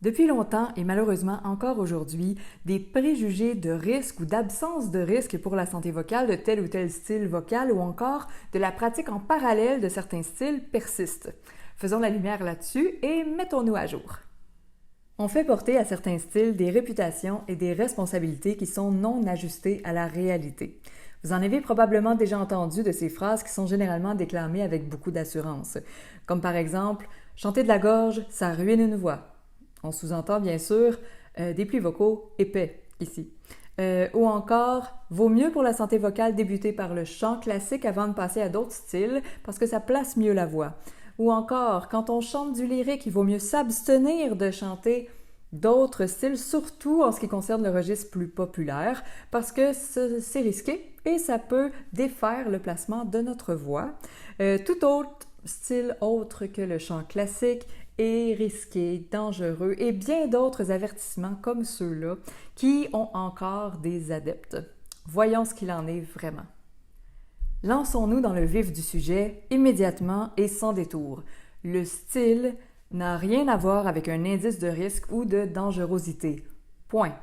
Depuis longtemps et malheureusement encore aujourd'hui, des préjugés de risque ou d'absence de risque pour la santé vocale de tel ou tel style vocal ou encore de la pratique en parallèle de certains styles persistent. Faisons la lumière là-dessus et mettons-nous à jour. On fait porter à certains styles des réputations et des responsabilités qui sont non ajustées à la réalité. Vous en avez probablement déjà entendu de ces phrases qui sont généralement déclamées avec beaucoup d'assurance, comme par exemple « chanter de la gorge, ça ruine une voix ». On sous-entend bien sûr des plis vocaux épais ici. Ou encore, vaut mieux pour la santé vocale débuter par le chant classique avant de passer à d'autres styles parce que ça place mieux la voix. Ou encore, quand on chante du lyrique, il vaut mieux s'abstenir de chanter d'autres styles, surtout en ce qui concerne le registre plus populaire, parce que c'est risqué et ça peut défaire le placement de notre voix. Tout autre style autre que le chant classique est risqué, dangereux et bien d'autres avertissements comme ceux-là qui ont encore des adeptes. Voyons ce qu'il en est vraiment. Lançons-nous dans le vif du sujet immédiatement et sans détour. Le style n'a rien à voir avec un indice de risque ou de dangerosité. Point.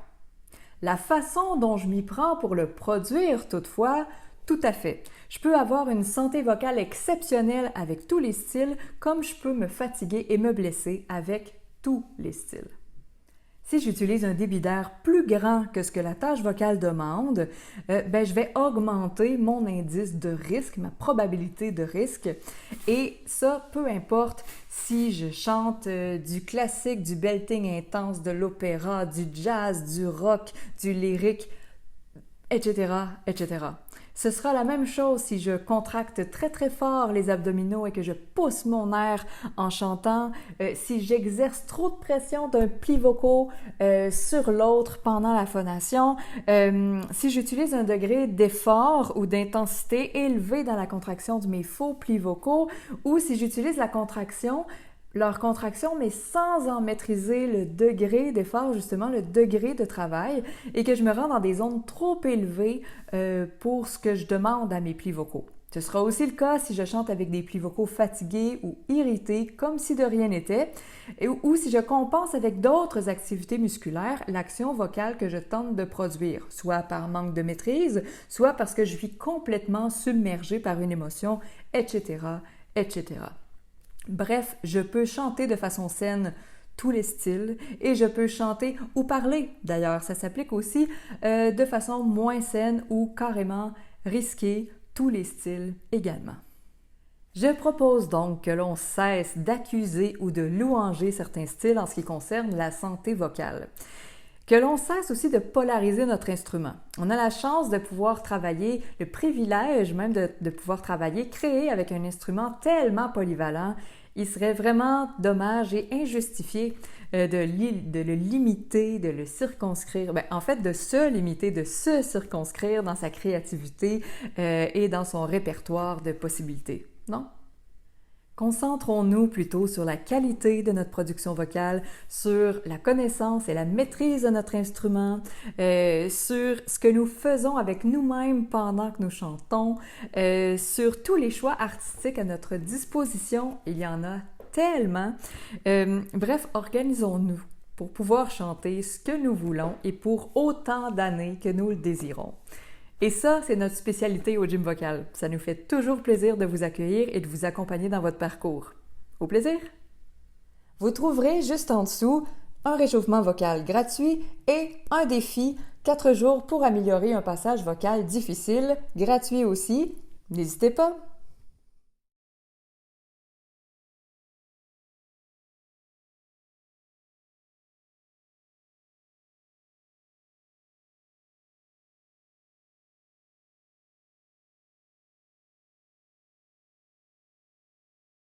La façon dont je m'y prends pour le produire, toutefois, tout à fait. Je peux avoir une santé vocale exceptionnelle avec tous les styles, comme je peux me fatiguer et me blesser avec tous les styles. Si j'utilise un débit d'air plus grand que ce que la tâche vocale demande, je vais augmenter mon indice de risque, ma probabilité de risque. Et ça, peu importe si je chante du classique, du belting intense, de l'opéra, du jazz, du rock, du lyrique, etc., etc. Ce sera la même chose si je contracte très très fort les abdominaux et que je pousse mon air en chantant, si j'exerce trop de pression d'un pli vocaux sur l'autre pendant la phonation, si j'utilise un degré d'effort ou d'intensité élevé dans la contraction de mes faux plis vocaux, ou si j'utilise leur contraction, mais sans en maîtriser le degré d'effort, justement, le degré de travail, et que je me rends dans des zones trop élevées pour ce que je demande à mes plis vocaux. Ce sera aussi le cas si je chante avec des plis vocaux fatigués ou irrités, comme si de rien n'était, ou si je compense avec d'autres activités musculaires l'action vocale que je tente de produire, soit par manque de maîtrise, soit parce que je suis complètement submergée par une émotion, etc., etc. Bref, je peux chanter de façon saine tous les styles et je peux chanter ou parler, d'ailleurs, ça s'applique aussi de façon moins saine ou carrément risquée, tous les styles également. Je propose donc que l'on cesse d'accuser ou de louanger certains styles en ce qui concerne la santé vocale. Que l'on cesse aussi de polariser notre instrument. On a la chance de pouvoir travailler, le privilège même de pouvoir travailler, créer avec un instrument tellement polyvalent. Il serait vraiment dommage et injustifié de le limiter, de le circonscrire. En fait, de se limiter, de se circonscrire dans sa créativité et dans son répertoire de possibilités. Non? Concentrons-nous plutôt sur la qualité de notre production vocale, sur la connaissance et la maîtrise de notre instrument, sur ce que nous faisons avec nous-mêmes pendant que nous chantons, sur tous les choix artistiques à notre disposition. Il y en a tellement. Bref, organisons-nous pour pouvoir chanter ce que nous voulons et pour autant d'années que nous le désirons. Et ça, c'est notre spécialité au Gym Vocal. Ça nous fait toujours plaisir de vous accueillir et de vous accompagner dans votre parcours. Au plaisir! Vous trouverez juste en dessous un réchauffement vocal gratuit et un défi 4 jours pour améliorer un passage vocal difficile, gratuit aussi. N'hésitez pas!